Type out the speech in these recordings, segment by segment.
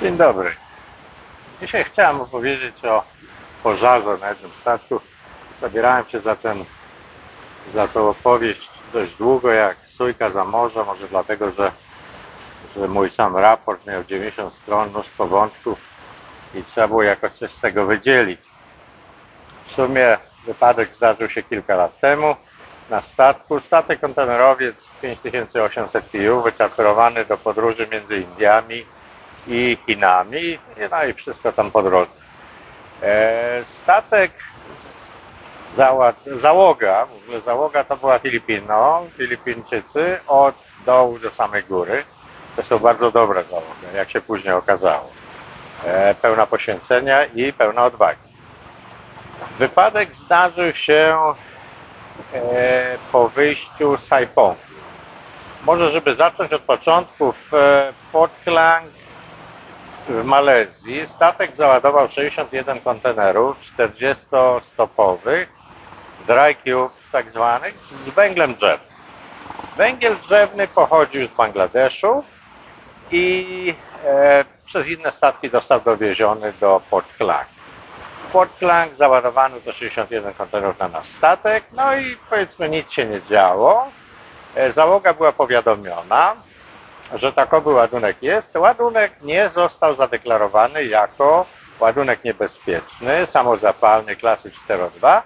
Dzień dobry. Dzisiaj chciałem opowiedzieć o pożarze na jednym statku. Zabierałem się za tą opowieść dość długo, jak sójka za morze, może dlatego, że mój sam raport miał 90 stron, mnóstwo wątków i trzeba było jakoś coś z tego wydzielić. W sumie wypadek zdarzył się kilka lat temu na statku. Statek kontenerowiec 5800 TEU, wyczarterowany do podróży między Indiami i Chinami, no i wszystko tam po drodze. Statek, załoga, w ogóle załoga to była Filipińczycy od dołu do samej góry. To są bardzo dobre załogi, jak się później okazało. Pełna poświęcenia i pełna odwagi. Wypadek zdarzył się po wyjściu z Haiphongu. Może, żeby zacząć od początku, w Port Klang w Malezji statek załadował 61 kontenerów 40-stopowych, dry cubes tak zwanych, z węglem drzewnym. Węgiel drzewny pochodził z Bangladeszu i przez inne statki został dowieziony do Port Klang. W Port Klang załadowano te 61 kontenerów na nasz statek, no i powiedzmy nic się nie działo. Załoga była powiadomiona, że takowy ładunek jest. Ładunek nie został zadeklarowany jako ładunek niebezpieczny, samozapalny klasy 4.2,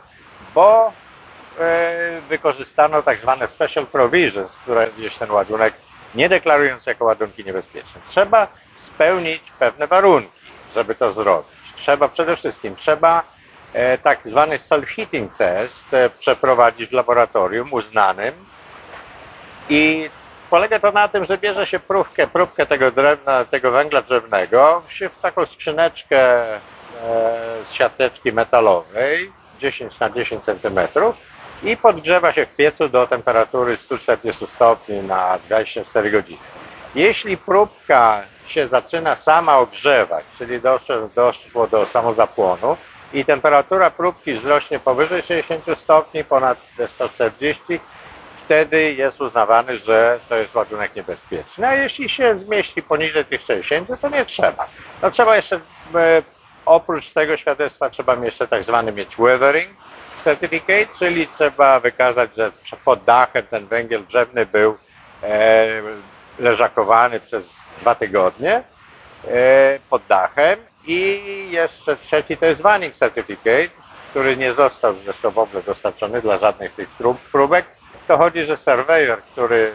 bo wykorzystano tak zwane special provisions, które gdzieś ten ładunek nie deklarując jako ładunki niebezpieczne. Trzeba spełnić pewne warunki, żeby to zrobić. Przede wszystkim trzeba tak zwany self-heating test przeprowadzić w laboratorium uznanym i polega to na tym, że bierze się próbkę tego węgla drzewnego się w taką skrzyneczkę z siateczki metalowej 10 na 10 cm i podgrzewa się w piecu do temperatury 140 stopni na 24 godziny. Jeśli próbka się zaczyna sama ogrzewać, czyli doszło do samozapłonu i temperatura próbki wzrośnie powyżej 60 stopni, ponad 140, wtedy jest uznawany, że to jest ładunek niebezpieczny. A jeśli się zmieści poniżej tych 60, to nie trzeba. No trzeba jeszcze, oprócz tego świadectwa, trzeba jeszcze tak zwany mieć weathering certificate, czyli trzeba wykazać, że pod dachem ten węgiel drzewny był leżakowany przez 2 tygodnie pod dachem. I jeszcze trzeci to jest vanning certificate, który nie został zresztą w ogóle dostarczony dla żadnych tych próbek. To chodzi, że surveyor, który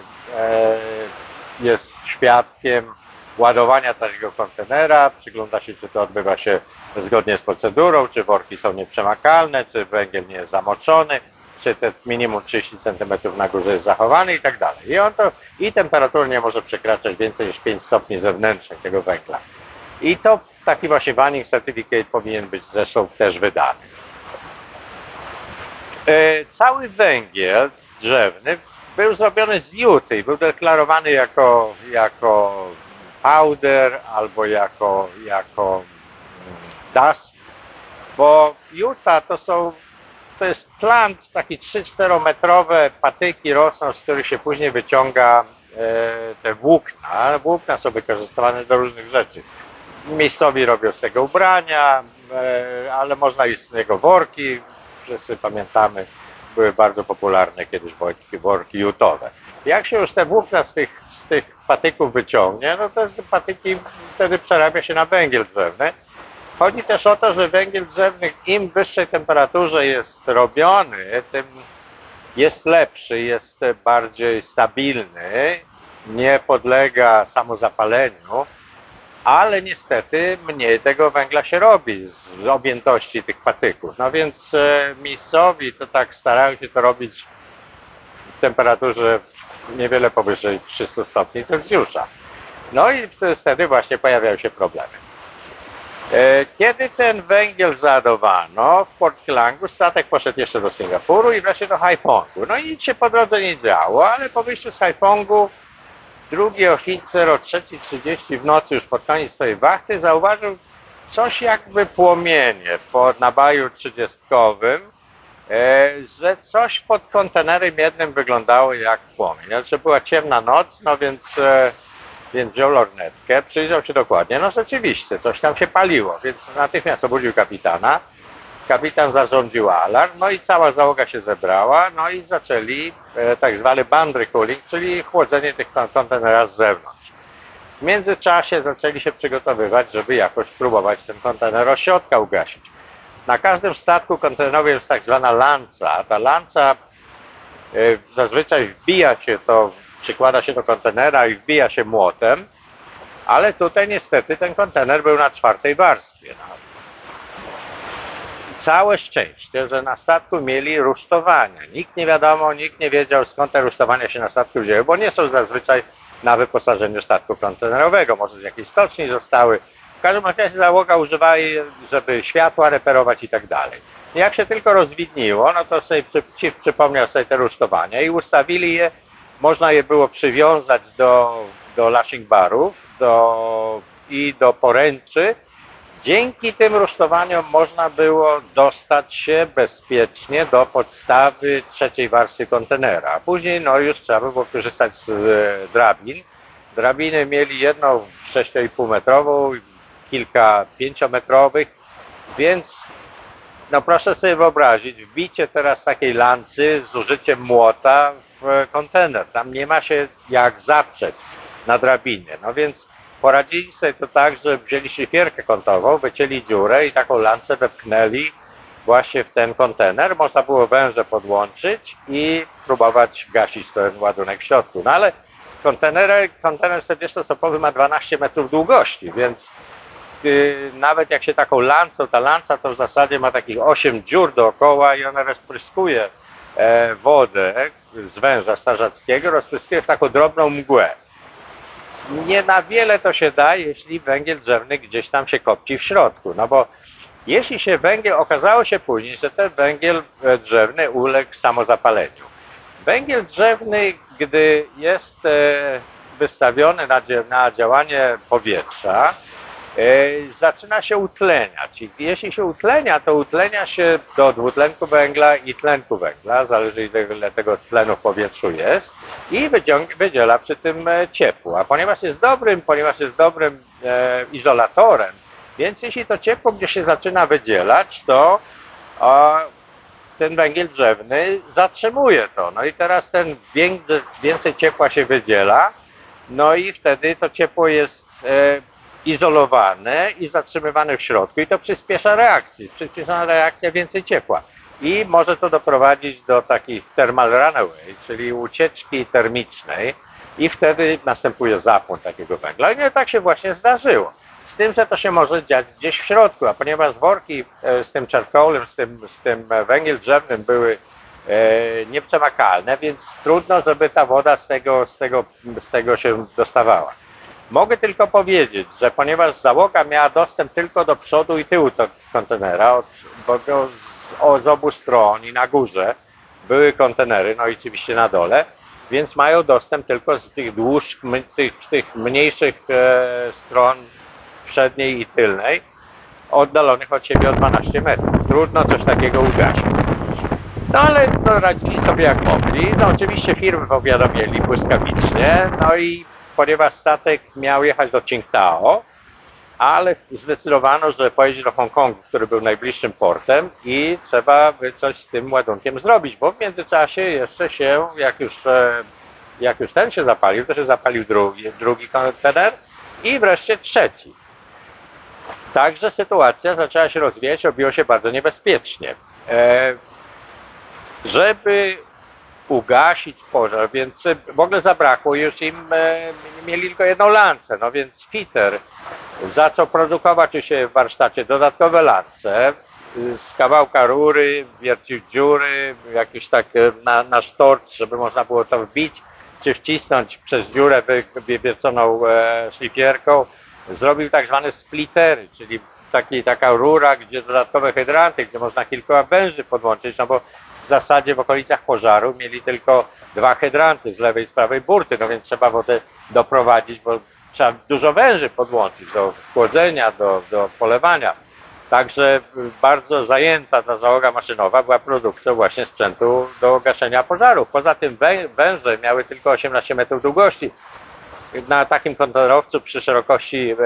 jest świadkiem ładowania takiego kontenera, przygląda się, czy to odbywa się zgodnie z procedurą, czy worki są nieprzemakalne, czy węgiel nie jest zamoczony, czy te minimum 30 cm na górze jest zachowany i tak dalej. I temperatura nie może przekraczać więcej niż 5 stopni zewnętrznych tego węgla. I to taki właśnie vanning certificate powinien być zresztą też wydany. Cały węgiel drzewny był zrobiony z juty i był deklarowany jako powder albo jako dust, bo juta to jest plant, takie 3-4 metrowe patyki rosną, z których się później wyciąga te włókna. Włókna są wykorzystywane do różnych rzeczy. Miejscowi robią z tego ubrania, ale można i z niego worki. Wszyscy pamiętamy, były bardzo popularne kiedyś worki jutowe. Jak się już te włókna z tych patyków wyciągnie, no to te patyki wtedy przerabia się na węgiel drzewny. Chodzi też o to, że węgiel drzewny im wyższej temperaturze jest robiony, tym jest lepszy, jest bardziej stabilny, nie podlega samozapaleniu, ale niestety mniej tego węgla się robi z objętości tych patyków. No więc miejscowi to tak starają się to robić w temperaturze niewiele powyżej 300 stopni Celsjusza. No i wtedy właśnie pojawiają się problemy. Kiedy ten węgiel załadowano w Port Klangu, statek poszedł jeszcze do Singapuru i wreszcie do Haiphongu. No i nic się po drodze nie działo, ale po wyjściu z Haiphongu drugi oficer o 3:30 w nocy już pod koniec swojej wachty zauważył coś jakby płomienie pod nabaju 30, że coś pod kontenerem jednym wyglądało jak płomień. Znaczy była ciemna noc, no więc Więc wziął lornetkę, przyjrzał się dokładnie, no rzeczywiście, coś tam się paliło, więc natychmiast obudził kapitana. Kapitan zarządził alarm, no i cała załoga się zebrała, no i zaczęli tak zwany boundary cooling, czyli chłodzenie tych kontenera z zewnątrz. W międzyczasie zaczęli się przygotowywać, żeby jakoś próbować ten kontener od środka ugasić. Na każdym statku kontenerowym jest tak zwana lanca. Ta lanca zazwyczaj wbija się to, przykłada się do kontenera i wbija się młotem, ale tutaj niestety ten kontener był na 4. warstwie. Całe szczęście, że na statku mieli rusztowania. Nikt nie wiedział, skąd te rusztowania się na statku wzięły, bo nie są zazwyczaj na wyposażeniu statku kontenerowego. Może z jakiejś stoczni zostały. W każdym razie załoga używała je, żeby światła reperować i tak dalej. Jak się tylko rozwidniło, no to sobie przypomniał sobie te rusztowania i ustawili je. Można je było przywiązać do lashing barów i do poręczy. Dzięki tym rusztowaniom można było dostać się bezpiecznie do podstawy 3. warstwy kontenera. Później no już trzeba było korzystać z drabin. Drabiny mieli jedną 6,5 metrową, kilka 5-metrowych, więc no proszę sobie wyobrazić, wbicie teraz takiej lancy z użyciem młota w kontener. Tam nie ma się jak zaprzeć na drabinie. No więc poradzili sobie to tak, że wzięli szlifierkę kątową, wycięli dziurę i taką lancę wepchnęli właśnie w ten kontener. Można było węże podłączyć i próbować gasić ten ładunek w środku. No ale kontener 40-stopowy ma 12 metrów długości, więc nawet jak się taką lancą, ta lanca to w zasadzie ma takich 8 dziur dookoła i ona rozpryskuje wodę z węża strażackiego, rozpryskuje w taką drobną mgłę. Nie na wiele to się da, jeśli węgiel drzewny gdzieś tam się kopci w środku, no bo jeśli się okazało się później, że ten węgiel drzewny uległ samozapaleniu. Węgiel drzewny, gdy jest wystawiony na działanie powietrza, zaczyna się utleniać. I jeśli się utlenia, to utlenia się do dwutlenku węgla i tlenku węgla, zależy ile tego tlenu w powietrzu jest, i wydziela przy tym ciepło. A ponieważ jest dobrym izolatorem, więc jeśli to ciepło gdzieś się zaczyna wydzielać, to ten węgiel drzewny zatrzymuje to. No i teraz ten więcej ciepła się wydziela, no i wtedy to ciepło jest izolowane i zatrzymywane w środku i to przyspiesza reakcję. Przyspieszona reakcja, więcej ciepła. I może to doprowadzić do takich thermal runaway, czyli ucieczki termicznej i wtedy następuje zapłon takiego węgla. I tak się właśnie zdarzyło. Z tym, że to się może dziać gdzieś w środku, a ponieważ worki z tym charcoalem, z tym węgiel drzewnym były nieprzemakalne, więc trudno, żeby ta woda z tego się dostawała. Mogę tylko powiedzieć, że ponieważ załoga miała dostęp tylko do przodu i tyłu kontenera, bo z obu stron i na górze były kontenery, no i oczywiście na dole, więc mają dostęp tylko z tych mniejszych stron przedniej i tylnej, oddalonych od siebie o 12 metrów. Trudno coś takiego ugasić. No ale no, radzili sobie jak mogli. No oczywiście firmy powiadomili błyskawicznie, no i ponieważ statek miał jechać do Qingdao, ale zdecydowano, że pojedzie do Hongkongu, który był najbliższym portem i trzeba by coś z tym ładunkiem zrobić, bo w międzyczasie jeszcze się, jak już ten się zapalił, to się zapalił drugi kontener i wreszcie trzeci. Także sytuacja zaczęła się rozwijać, robiło się bardzo niebezpiecznie. Żeby ugasić pożar, więc w ogóle zabrakło już im, mieli tylko jedną lancę, no więc fitter zaczął produkować u siebie w warsztacie dodatkowe lance z kawałka rury, wiercił dziury, jakieś tak na sztorc, żeby można było to wbić, czy wcisnąć przez dziurę wywierconą szlifierką. Zrobił tak zwane splittery, czyli taka rura, gdzie dodatkowe hydranty, gdzie można kilka węży podłączyć, no bo w zasadzie w okolicach pożaru mieli tylko 2 hydranty z lewej i z prawej burty, no więc trzeba wodę doprowadzić, bo trzeba dużo węży podłączyć do chłodzenia, do polewania. Także bardzo zajęta ta załoga maszynowa była produkcją właśnie sprzętu do gaszenia pożarów. Poza tym węże miały tylko 18 metrów długości, na takim kontenerowcu przy szerokości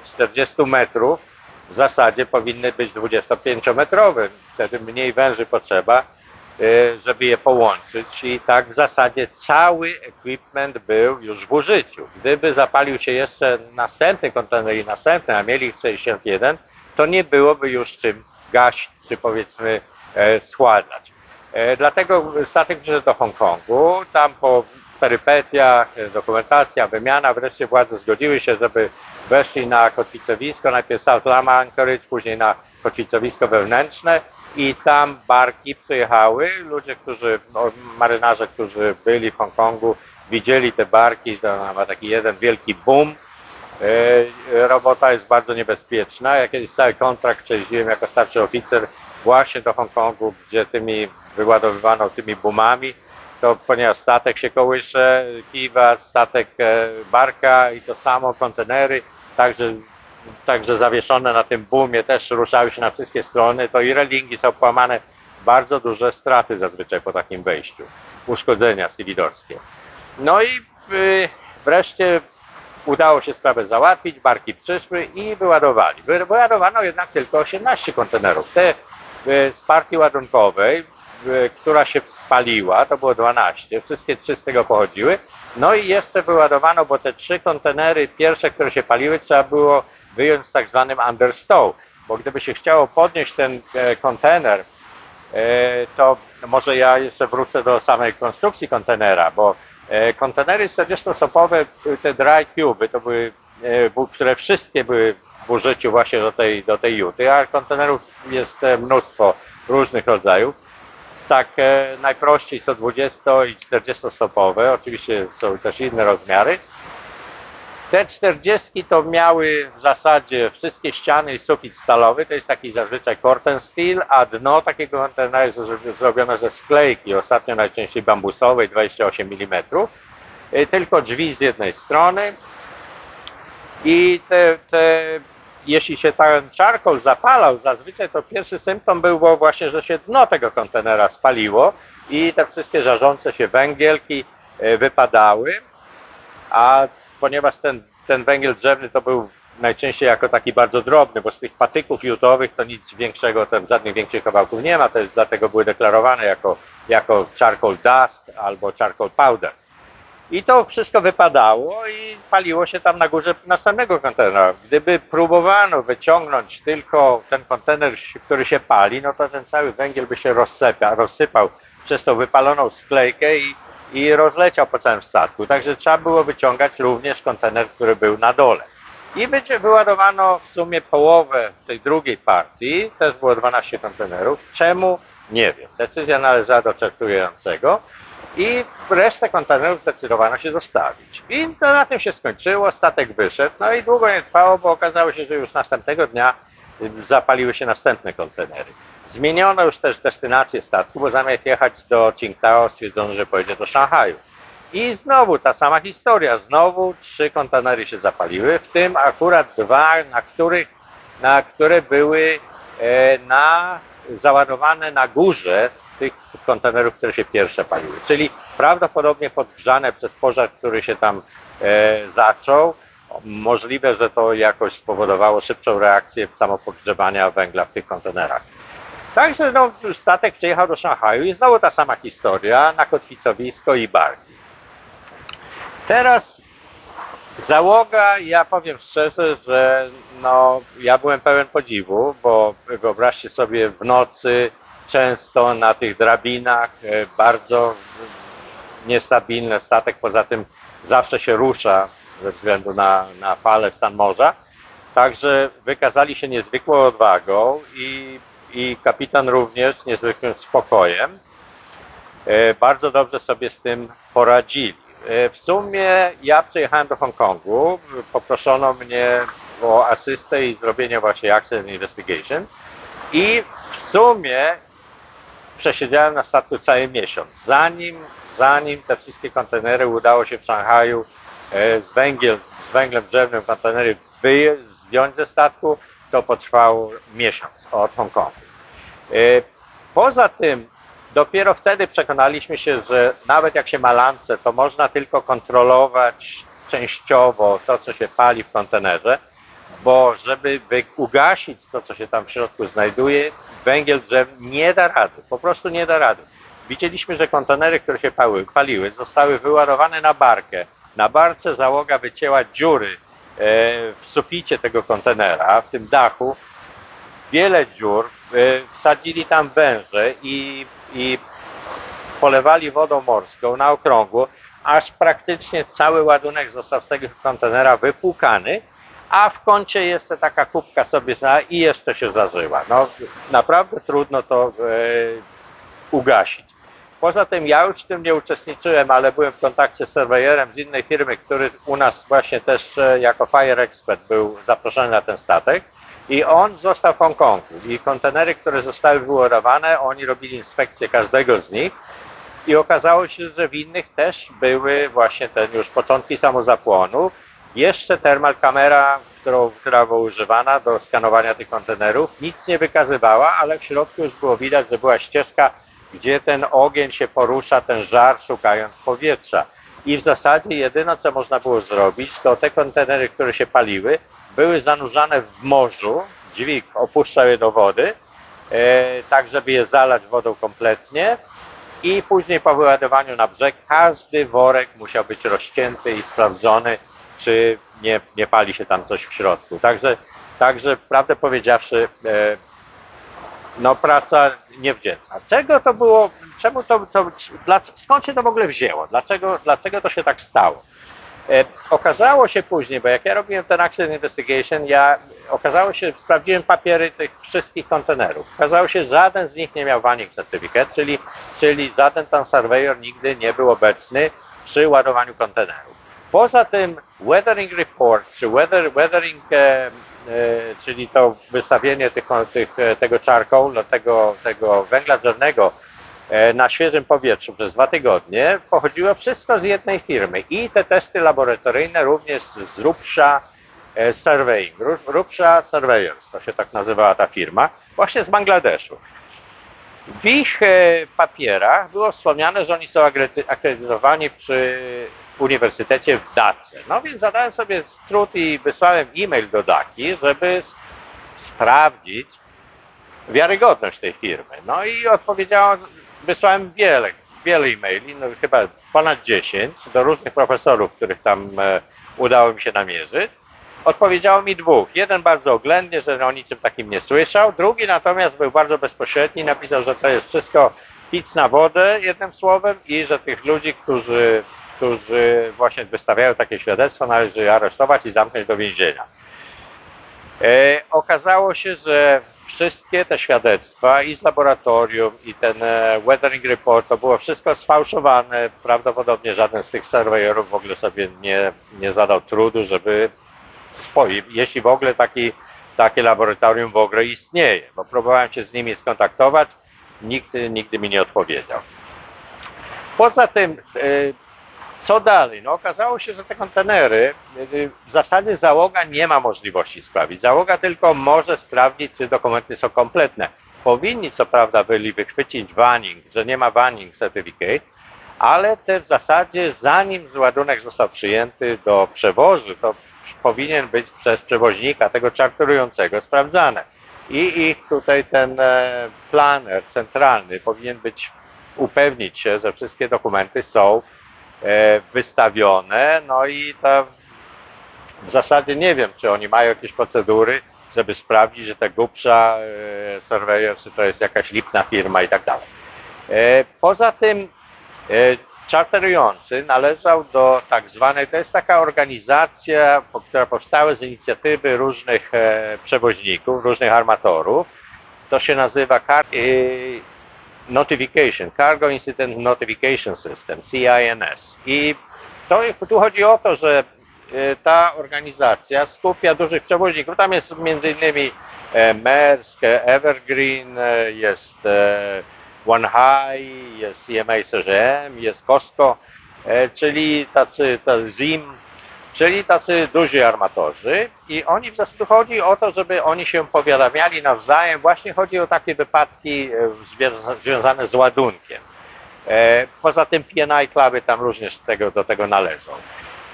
40 metrów w zasadzie powinny być 25-metrowe. Wtedy mniej węży potrzeba, żeby je połączyć i tak w zasadzie cały equipment był już w użyciu. Gdyby zapalił się jeszcze następny kontener i następny, a mieli ich 61, to nie byłoby już czym gasić, czy powiedzmy schładzać. Dlatego statek przyszedł do Hongkongu, tam po perypetiach, dokumentacja, wymiana, wreszcie władze zgodziły się, żeby weszli na kotwicowisko, najpierw South Lama Anchorage, później na kotwicowisko wewnętrzne i tam barki przyjechały. Ludzie, marynarze, którzy byli w Hongkongu, widzieli te barki, to ma taki jeden wielki boom. Robota jest bardzo niebezpieczna. Ja kiedyś cały kontrakt przejeździłem jako starszy oficer właśnie do Hongkongu, gdzie wyładowywano tymi boomami. To ponieważ statek się kołysze, kiwa, statek barka i to samo, kontenery, także zawieszone na tym boomie też ruszały się na wszystkie strony, to i relingi są połamane, bardzo duże straty zazwyczaj po takim wejściu, uszkodzenia stevedorskie. No i wreszcie udało się sprawę załatwić, barki przyszły i wyładowali. Wyładowano jednak tylko 18 kontenerów. Te z partii ładunkowej, która się paliła, to było 12, wszystkie 3 z tego pochodziły. No i jeszcze wyładowano, bo te 3 kontenery pierwsze, które się paliły, trzeba było wyjąć z tak zwanym understow, bo gdyby się chciało podnieść ten kontener, to może ja jeszcze wrócę do samej konstrukcji kontenera, bo kontenery 40-stopowe, te dry cube, to były, które wszystkie były w użyciu właśnie do tej juty, a kontenerów jest mnóstwo różnych rodzajów. Tak, najprościej są 20 i 40-stopowe, oczywiście są też inne rozmiary. Te 40 to miały w zasadzie wszystkie ściany i sufit stalowy, to jest taki zazwyczaj corten steel, a dno takiego kontenera jest zrobione ze sklejki, ostatnio najczęściej bambusowej, 28 mm. Tylko drzwi z jednej strony i jeśli się ten charcoal zapalał, zazwyczaj to pierwszy symptom był właśnie, że się dno tego kontenera spaliło i te wszystkie żarzące się węgielki wypadały, a ponieważ ten węgiel drzewny to był najczęściej jako taki bardzo drobny, bo z tych patyków jutowych to nic większego, tam żadnych większych kawałków nie ma, to jest, dlatego były deklarowane jako charcoal dust albo charcoal powder. I to wszystko wypadało i paliło się tam na górze następnego kontenera. Gdyby próbowano wyciągnąć tylko ten kontener, który się pali, no to ten cały węgiel by się rozsypał przez tą wypaloną sklejkę i rozleciał po całym statku. Także trzeba było wyciągać również kontener, który był na dole. I wyładowano w sumie połowę tej drugiej partii, też było 12 kontenerów. Czemu? Nie wiem. Decyzja należała do czertującego i resztę kontenerów zdecydowano się zostawić. I to na tym się skończyło, statek wyszedł, no i długo nie trwało, bo okazało się, że już następnego dnia zapaliły się następne kontenery. Zmieniono już też destynację statku, bo zamiast jechać do Qingdao stwierdzono, że pojedzie do Szanghaju. I znowu ta sama historia, znowu 3 kontenery się zapaliły, w tym akurat 2, które były załadowane na górze tych kontenerów, które się pierwsze paliły. Czyli prawdopodobnie podgrzane przez pożar, który się tam zaczął. Możliwe, że to jakoś spowodowało szybszą reakcję samopodgrzewania węgla w tych kontenerach. Także no, statek przyjechał do Szanghaju i znowu ta sama historia, na kotwicowisko i barki. Teraz załoga, ja powiem szczerze, że no, ja byłem pełen podziwu, bo wyobraźcie sobie w nocy często na tych drabinach, bardzo niestabilny statek, poza tym zawsze się rusza ze względu na falę, stan morza. Także wykazali się niezwykłą odwagą i kapitan również niezwykłym spokojem. Bardzo dobrze sobie z tym poradzili. W sumie ja przyjechałem do Hongkongu, poproszono mnie o asystę i zrobienie właśnie accident investigation i w sumie przesiedziałem na statku cały miesiąc. Zanim te wszystkie kontenery udało się w Szanghaju z węglem drzewnym kontenery zdjąć ze statku, to potrwało miesiąc od Hongkongu. Poza tym dopiero wtedy przekonaliśmy się, że nawet jak się ma lance, to można tylko kontrolować częściowo to, co się pali w kontenerze, bo żeby ugasić to, co się tam w środku znajduje, węgiel drzewny nie da rady, po prostu nie da rady. Widzieliśmy, że kontenery, które się paliły, zostały wyładowane na barkę. Na barce załoga wycięła dziury w suficie tego kontenera, w tym dachu, wiele dziur, wsadzili tam węże i polewali wodą morską na okrągło, aż praktycznie cały ładunek został z tego kontenera wypłukany, a w kącie jeszcze taka kubka sobie i jeszcze się zażyła. No, naprawdę trudno to ugasić. Poza tym ja już w tym nie uczestniczyłem, ale byłem w kontakcie z surveyorem z innej firmy, który u nas właśnie też jako fire expert był zaproszony na ten statek i on został w Hongkongu i kontenery, które zostały wyładowane, oni robili inspekcję każdego z nich i okazało się, że w innych też były właśnie te już początki samozapłonu. Jeszcze thermal kamera, która była używana do skanowania tych kontenerów, nic nie wykazywała, ale w środku już było widać, że była ścieżka, gdzie ten ogień się porusza, ten żar, szukając powietrza. I w zasadzie jedyne, co można było zrobić, to te kontenery, które się paliły, były zanurzane w morzu, dźwig opuszczał je do wody, tak żeby je zalać wodą kompletnie i później po wyładowaniu na brzeg każdy worek musiał być rozcięty i sprawdzony, czy nie pali się tam coś w środku. Także prawdę powiedziawszy, no praca niewdzięczna. Czego to było, skąd się to w ogóle wzięło? Dlaczego to się tak stało? Okazało się później, bo jak ja robiłem ten Accident Investigation, sprawdziłem papiery tych wszystkich kontenerów. Okazało się, że żaden z nich nie miał Vanning Certificate, czyli żaden tam surveyor nigdy nie był obecny przy ładowaniu kontenerów. Poza tym weathering report, czy weathering, czyli to wystawienie tego charcoal, tego węgla drzewnego na świeżym powietrzu przez 2 tygodnie, pochodziło wszystko z jednej firmy i te testy laboratoryjne również z Rupsha Surveying, Rupsha Surveyors, to się tak nazywała ta firma, właśnie z Bangladeszu. W ich papierach było wspomniane, że oni są akredytowani przy uniwersytecie w Dace. No więc zadałem sobie trud i wysłałem e-mail do Daki, żeby sprawdzić wiarygodność tej firmy. No i wysłałem wiele e-maili, no chyba ponad 10 do różnych profesorów, których tam udało mi się namierzyć. Odpowiedziało mi 2. Jeden bardzo oględnie, że o niczym takim nie słyszał. Drugi natomiast był bardzo bezpośredni, napisał, że to jest wszystko pic na wodę, jednym słowem, i że tych ludzi, którzy właśnie wystawiają takie świadectwo, należy aresztować i zamknąć do więzienia. Okazało się, że wszystkie te świadectwa i z laboratorium, i ten weathering report, to było wszystko sfałszowane. Prawdopodobnie żaden z tych surveyorów w ogóle sobie nie zadał trudu, żeby jeśli w ogóle takie laboratorium w ogóle istnieje, bo próbowałem się z nimi skontaktować, nikt nigdy mi nie odpowiedział. Poza tym, co dalej? No okazało się, że te kontenery, w zasadzie załoga nie ma możliwości sprawdzić. Załoga tylko może sprawdzić, czy dokumenty są kompletne. Powinni co prawda byli wychwycić Vanning, że nie ma Vanning Certificate, ale te w zasadzie zanim ładunek został przyjęty do przewozu, to powinien być przez przewoźnika, tego czarterującego, sprawdzane. I ich tutaj ten planer centralny powinien upewnić się, że wszystkie dokumenty są wystawione, no i to w zasadzie nie wiem, czy oni mają jakieś procedury, żeby sprawdzić, że ta Rupsha Surveyors to jest jakaś lipna firma i tak dalej. Poza tym czarterujący należał do tak zwanej, to jest taka organizacja, która powstała z inicjatywy różnych przewoźników, różnych armatorów. To się nazywa Cargo Incident Notification System, CINS. I tu chodzi o to, że ta organizacja skupia dużych przewoźników. Tam jest między innymi Maersk, Evergreen, jest Wanhai, jest CMA CGM, jest COSCO, czyli ZIM, czyli tacy duzi armatorzy, i oni w zasadzie chodzi o to, żeby oni się powiadamiali nawzajem. Właśnie chodzi o takie wypadki związane z ładunkiem. Poza tym P&I kluby tam również do tego należą.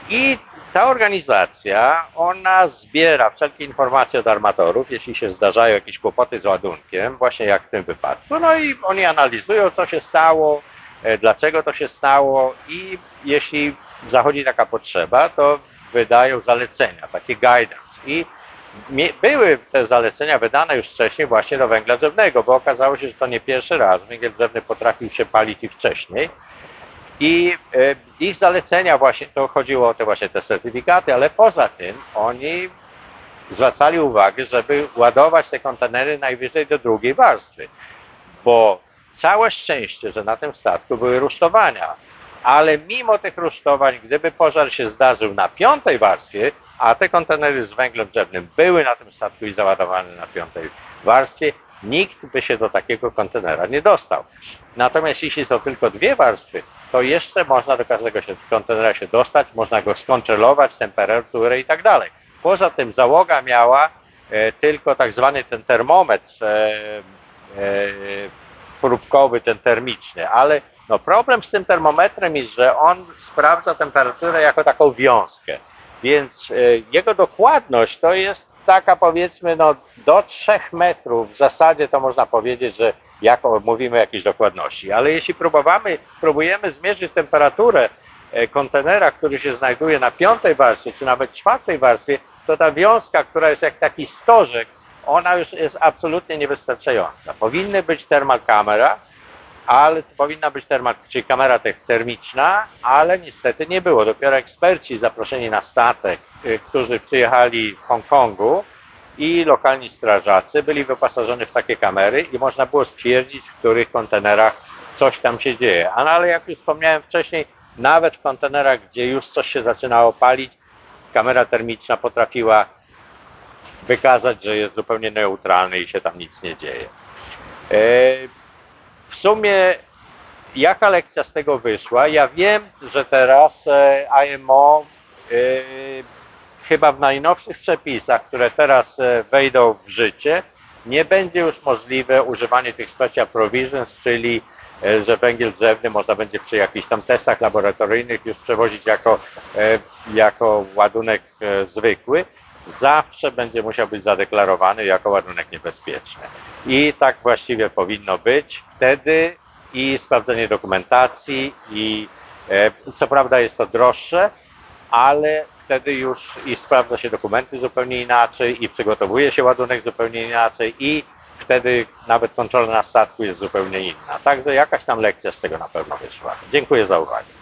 I ta organizacja, ona zbiera wszelkie informacje od armatorów, jeśli się zdarzają jakieś kłopoty z ładunkiem, właśnie jak w tym wypadku. No i oni analizują, co się stało, dlaczego to się stało i jeśli zachodzi taka potrzeba, to wydają zalecenia, takie guidance. I były te zalecenia wydane już wcześniej właśnie do węgla drzewnego, bo okazało się, że to nie pierwszy raz. Węgiel drzewny potrafił się palić i wcześniej. I ich zalecenia właśnie, to chodziło o te właśnie te certyfikaty, ale poza tym oni zwracali uwagę, żeby ładować te kontenery najwyżej do drugiej warstwy, bo całe szczęście, że na tym statku były rusztowania, ale mimo tych rusztowań, gdyby pożar się zdarzył na piątej warstwie, a te kontenery z węglem drzewnym były na tym statku i załadowane na piątej warstwie, nikt by się do takiego kontenera nie dostał. Natomiast jeśli są tylko dwie warstwy, to jeszcze można do każdego kontenera się dostać, można go skontrolować, temperaturę i tak dalej. Poza tym załoga miała tylko tak zwany ten termometr próbkowy, ten termiczny, ale no problem z tym termometrem jest, że on sprawdza temperaturę jako taką wiązkę, więc jego dokładność to jest taka, powiedzmy, no do 3 metrów w zasadzie to można powiedzieć, że jako mówimy o jakiejś dokładności, ale jeśli próbujemy zmierzyć temperaturę kontenera, który się znajduje na piątej warstwie, czy nawet czwartej warstwie, to ta wiązka, która jest jak taki stożek, ona już jest absolutnie niewystarczająca. Powinny być thermal camera, ale powinna być czyli kamera termiczna, ale niestety nie było. Dopiero eksperci zaproszeni na statek, którzy przyjechali w Hongkongu i lokalni strażacy byli wyposażeni w takie kamery i można było stwierdzić, w których kontenerach coś tam się dzieje. Ale jak już wspomniałem wcześniej, nawet w kontenerach, gdzie już coś się zaczynało palić, kamera termiczna potrafiła wykazać, że jest zupełnie neutralny i się tam nic nie dzieje. W sumie jaka lekcja z tego wyszła? Ja wiem, że teraz IMO chyba w najnowszych przepisach, które teraz wejdą w życie, nie będzie już możliwe używanie tych special provisions, czyli że węgiel drzewny można będzie przy jakichś tam testach laboratoryjnych już przewozić jako ładunek zwykły. Zawsze będzie musiał być zadeklarowany jako ładunek niebezpieczny. I tak właściwie powinno być wtedy i sprawdzenie dokumentacji i co prawda jest to droższe, ale wtedy już i sprawdza się dokumenty zupełnie inaczej i przygotowuje się ładunek zupełnie inaczej i wtedy nawet kontrola na statku jest zupełnie inna. Także jakaś tam lekcja z tego na pewno wyszła. Dziękuję za uwagę.